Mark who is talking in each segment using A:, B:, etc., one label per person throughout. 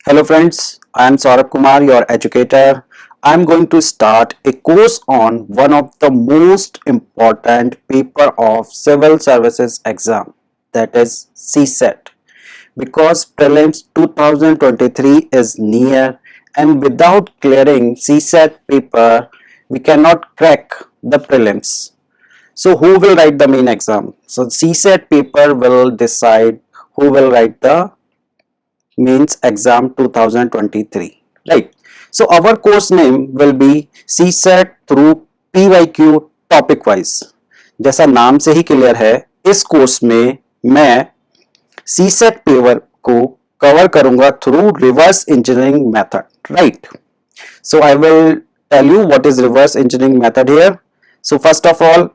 A: Hello friends, I am Saurabh Kumar, your educator. I am going to start a course on one of the most important paper of civil services exam, that is CSET. Because prelims 2023 is near and without clearing CSET paper, we cannot crack the prelims. So who will write the main exam? So CSET paper will decide who will write the means exam 2023, right? So our course name will be CSET through PYQ topic wise. जैसा नाम से ही clear है, इस course में मैं CSAT paper को cover करूंगा through reverse engineering method, right? So I will tell you what is reverse engineering method here. So first of all,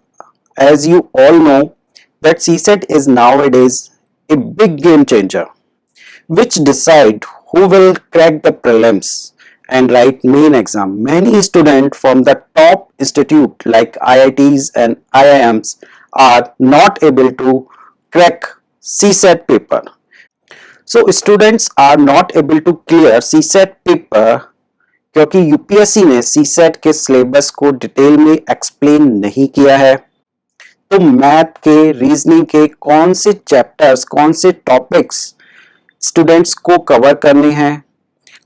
A: as you all know that CSET is nowadays a big game changer which decide who will crack the prelims and write main exam. Many students from the top institute like IITs and IIMs are not able to crack CSET paper. So students are not able to clear CSET paper क्योंकि UPSC ने CSAT के syllabus को detail में explain नहीं किया है. तो math के, रीजनिंग के कौन से चैप्टर्स, कौन से टॉपिक्स स्टूडेंट्स को कवर करने हैं,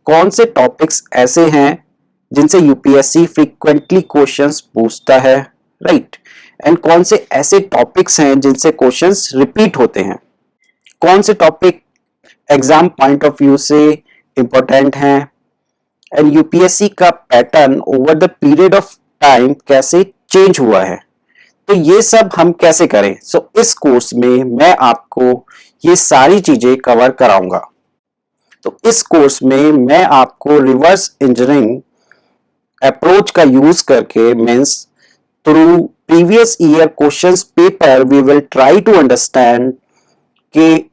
A: कौन से टॉपिक्स ऐसे हैं जिनसे यूपीएससी फ्रीक्वेंटली क्वेश्चंस पूछता है, राइट? एंड कौन से ऐसे टॉपिक्स हैं जिनसे क्वेश्चंस रिपीट होते हैं, कौन से topic exam point of view से इंपॉर्टेंट हैं, एंड यूपीएससी का pattern over the period of time कैसे चेंज हुआ है. तो ये सब हम कैसे करें? सो इस कोर्स में मैं आपको ये सारी चीजें कवर कराऊंगा. तो इस कोर्स में मैं आपको रिवर्स इंजीनियरिंग अप्रोच का यूज करके means through previous year questions paper we will try to understand कि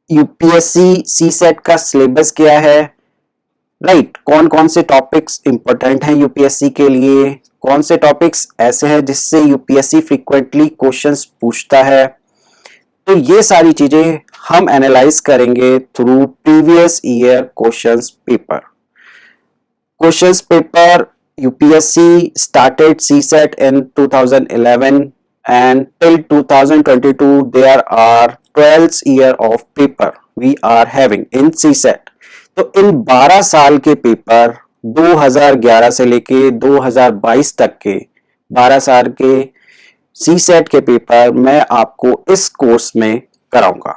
A: यूपीएससी सीसेट का सिलेबस क्या है, राइट? कौन कौन से टॉपिक्स इंपॉर्टेंट हैं यूपीएससी के लिए, कौन से टॉपिक्स ऐसे हैं जिससे यूपीएससी फ्रीक्वेंटली क्वेश्चंस पूछता है. तो ये सारी चीजें हम एनालाइज करेंगे through previous year questions paper. Questions paper UPSC started CSET in 2011 and till 2022 there are 12 year of paper we are having in CSET. तो इन 12 साल के पेपर 2011 से लेके 2022 तक के 12 साल के सीसेट के पेपर मैं आपको इस कोर्स में कराऊंगा.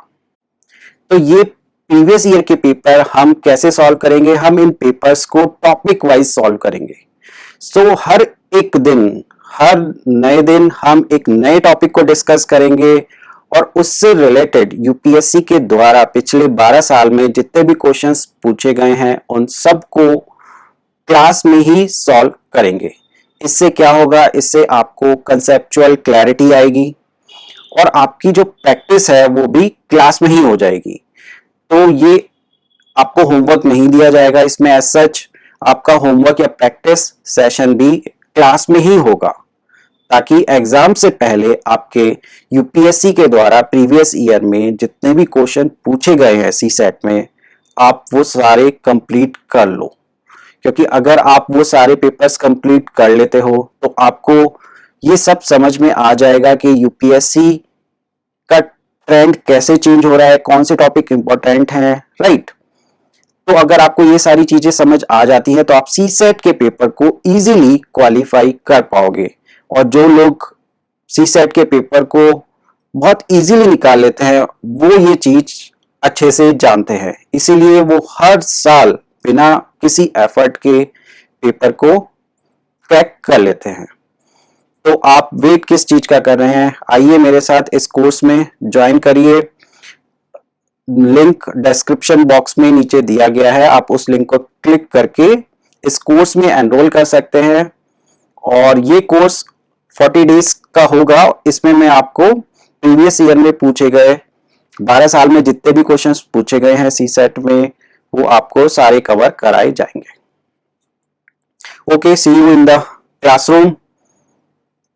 A: तो ये प्रीवियस ईयर के पेपर हम कैसे सॉल्व करेंगे? हम इन पेपर्स को टॉपिक वाइज सॉल्व करेंगे. सो हर एक दिन, हर नए दिन हम एक नए टॉपिक को डिस्कस करेंगे और उससे रिलेटेड यूपीएससी के द्वारा पिछले 12 साल में जितने भी क्वेश्चंस पूछे गए हैं उन सब को क्लास में ही सॉल्व करेंगे. इससे क्या होगा? इससे आपको कंसेप्चुअल क्लैरिटी आएगी और आपकी जो प्रैक्टिस है वो भी क्लास में ही हो जाएगी. तो ये आपको होमवर्क नहीं दिया जाएगा इसमें. एज सच आपका होमवर्क या प्रैक्टिस सेशन भी क्लास में ही होगा ताकि एग्जाम से पहले आपके यूपीएससी के द्वारा प्रीवियस ईयर में जितने भी क्वेश्चन पूछे गए हैं सीसेट में आप वो सारे कंप्लीट कर लो. क्योंकि अगर आप वो सारे पेपर्स कंप्लीट कर लेते हो तो आपको ये सब समझ में आ जाएगा कि यूपीएससी का ट्रेंड कैसे चेंज हो रहा है, कौन से टॉपिक इंपॉर्टेंट हैं, राइट? तो अगर आपको ये सारी चीजें समझ आ जाती हैं तो आप सीसेट के पेपर को इजीली क्वालिफाई कर पाओगे. और जो लोग सीसेट के पेपर को बहुत इजीली निकाल लेते हैं वो ये चीज अच्छे से जानते हैं, इसीलिए वो हर साल बिना किसी एफर्ट के पेपर को क्रैक कर लेते हैं. तो आप वेट किस चीज का कर रहे हैं? आइए मेरे साथ इस कोर्स में ज्वाइन करिए. लिंक डिस्क्रिप्शन बॉक्स में नीचे दिया गया है, आप उस लिंक को क्लिक करके इस कोर्स में एनरोल कर सकते हैं. और ये कोर्स 40 डेज का होगा. इसमें मैं आपको प्रीवियस ईयर में पूछे गए 12 साल में जितने भी क्वेश्चंस पूछे गए हैं सीसेट में वो आपको सारे कवर कराए जाएंगे. Okay, see you in the classroom.